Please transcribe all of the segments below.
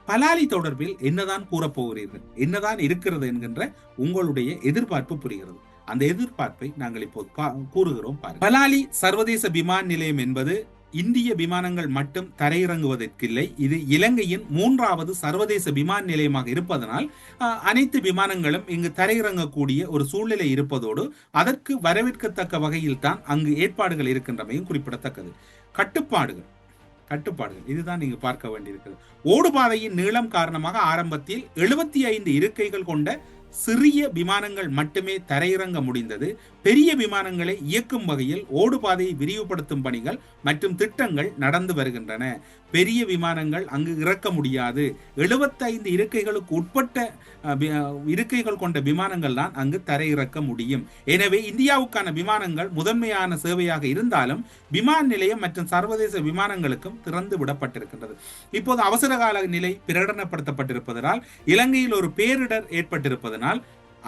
பலாலி தொடர்பில் என்னதான் கூறப்போகிறீர்கள், என்னதான் இருக்கிறது என்கின்ற உங்களுடைய எதிர்பார்ப்பு புரிகிறது. அந்த எதிர்பார்ப்பை நாங்கள் இப்போது கூறுகிறோம். பலாலி சர்வதேச விமான நிலையம் என்பது இந்திய விமானங்கள் மட்டும் தரையிறங்குவதற்கில்லை. இது இலங்கையின் 3வது சர்வதேச விமான நிலையமாக இருப்பதனால் அனைத்து விமானங்களும் இங்கு தரையிறங்கக்கூடிய ஒரு சூழ்நிலை இருப்பதோடு அதற்கு வரவேற்கத்தக்க வகையில் தான் அங்கு ஏற்பாடுகள் இருக்கின்றமையும் குறிப்பிடத்தக்கது. கட்டுப்பாடுகள் இதுதான் நீங்க பார்க்க வேண்டியிருக்கிறது. ஓடுபாதையின் நீளம் காரணமாக ஆரம்பத்தில் 75 இருக்கைகள் கொண்ட சிறிய விமானங்கள் மட்டுமே தரையிறங்க முடிந்தது. பெரிய விமானங்களை இயக்கும் வகையில் ஓடுபாதையை விரிவுபடுத்தும் பணிகள் மற்றும் திட்டங்கள் நடந்து வருகின்றன. பெரிய விமானங்கள் அங்கு இறக்க முடியாது. 75 இருக்கைகளுக்கு உட்பட்ட இருக்கைகள் கொண்ட விமானங்கள் தான் அங்கு தரையிறக்க முடியும். எனவே இந்தியாவுக்கான விமானங்கள் முதன்மையான சேவையாக இருந்தாலும் விமான நிலையம் மற்றும் சர்வதேச விமானங்களுக்கும் திறந்து விடப்பட்டிருக்கின்றது. இப்போது அவசர கால நிலை பிரகடனப்படுத்தப்பட்டிருப்பதனால் இலங்கையில் ஒரு பேரிடர் ஏற்பட்டிருப்பதனால்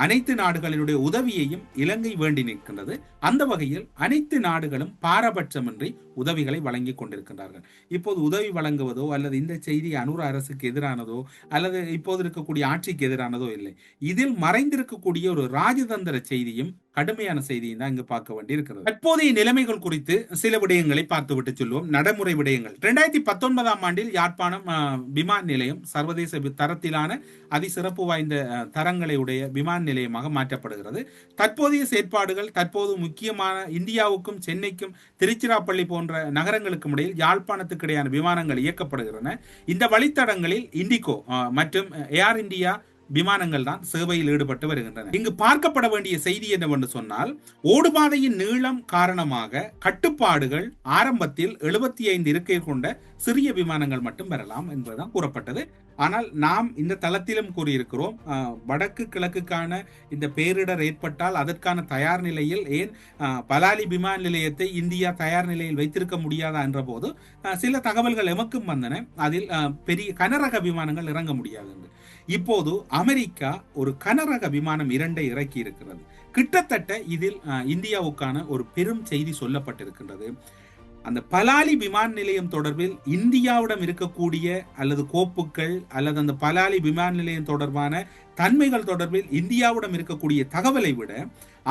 அனைத்து நாடுகளினுடைய உதவியையும் இலங்கை வேண்டி நிற்கின்றது. அந்த வகையில் அனைத்து நாடுகளும் பாரபட்சமின்றி உதவிகளை வழங்கி கொண்டிருக்கின்றார்கள். இப்போது உதவி வழங்குவதோ அல்லது இந்த செய்தி அனுர அரசுக்கு எதிரானதோ அல்லது இப்போது இருக்கக்கூடிய ஆட்சிக்கு எதிரானதோ இல்லை. இதில் மறைந்திருக்கக்கூடிய ஒரு ராஜதந்திர செய்தியும் கடுமையான செய்தியும் தான் இங்கு பார்க்க வேண்டி இருக்கிறது. தற்போதைய நிலைமைகள் குறித்து சில விடயங்களை பார்த்துவிட்டு சொல்லுவோம். நடைமுறை விடயங்கள். 2019 ஆண்டில் யாழ்ப்பாணம் விமான நிலையம் சர்வதேச தரத்திலான அதிசிறப்பு வாய்ந்த தரங்களை உடைய விமான நிலையமாக மாற்றப்படுகிறது. தற்போதைய செயற்பாடுகள் தற்போது முக்கியமான இந்தியாவுக்கும் சென்னைக்கும் திருச்சிராப்பள்ளி போன்ற நகரங்களுக்கும் இடையில் யாழ்ப்பாணத்துக்கு இடையான விமானங்கள் இயக்கப்படுகின்றன. இந்த வழித்தடங்களில் இண்டிகோ மற்றும் ஏர் இந்தியா விமானங்கள் தான் சேவையில் ஈடுபட்டு வருகின்றன. இங்கு பார்க்கப்பட வேண்டிய செய்தி என்னவென்று சொன்னால், ஓடுபாதையின் நீளம் காரணமாக கட்டுப்பாடுகள் ஆரம்பத்தில் 75 இருக்கை கொண்ட சிறிய விமானங்கள் மட்டும் பெறலாம் என்பதுதான் கூறப்பட்டது. ஆனால் நாம் இந்த தளத்திலும் கூறியிருக்கிறோம், வடக்கு கிழக்குக்கான இந்த பேரிடர் ஏற்பட்டால் அதற்கான தயார் நிலையில் ஏன் பலாலி விமான நிலையத்தை இந்தியா தயார் நிலையில் வைத்திருக்க முடியாதா என்ற போது சில தகவல்கள் எமக்கும் வந்தன. அதில் பெரிய கனரக விமானங்கள் இறங்க முடியாது என்று. இப்போது அமெரிக்கா ஒரு கனரக விமானம் 2 இறக்கி இருக்கிறது. கிட்டத்தட்ட இதில் இந்தியாவுக்கான ஒரு பெரும் செய்தி சொல்லப்பட்டிருக்கின்றது. அந்த பலாலி விமான நிலையம் தொடர்பில் இந்தியாவிடம் இருக்கக்கூடிய அல்லது கோப்புகள் அல்லது அந்த பலாலி விமான நிலையம் தொடர்பான தன்மைகள் தொடர்பில் இந்தியாவிடம் இருக்கக்கூடிய தகவலை விட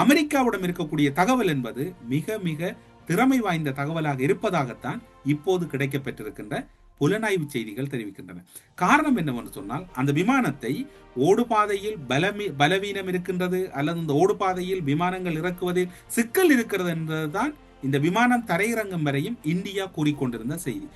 அமெரிக்காவிடம் இருக்கக்கூடிய தகவல் என்பது மிக மிக திறமை வாய்ந்த தகவலாக இருப்பதாகத்தான் இப்போது கிடைக்கப்பட்டிருக்கின்ற புலனாய்வு செய்திகள் தெரிவிக்கின்றன. காரணம் என்னவென்று சொன்னால், அந்த விமானத்தை ஓடுபாதையில் பலவீனம் இருக்கின்றது அல்லது அந்த ஓடுபாதையில் விமானங்கள் இறக்குவதில் சிக்கல் இருக்கிறது என்பதுதான் இந்த விமானம் தரையிறங்கும் வரையும் இந்தியா கூறிக்கொண்டிருந்த செய்தி.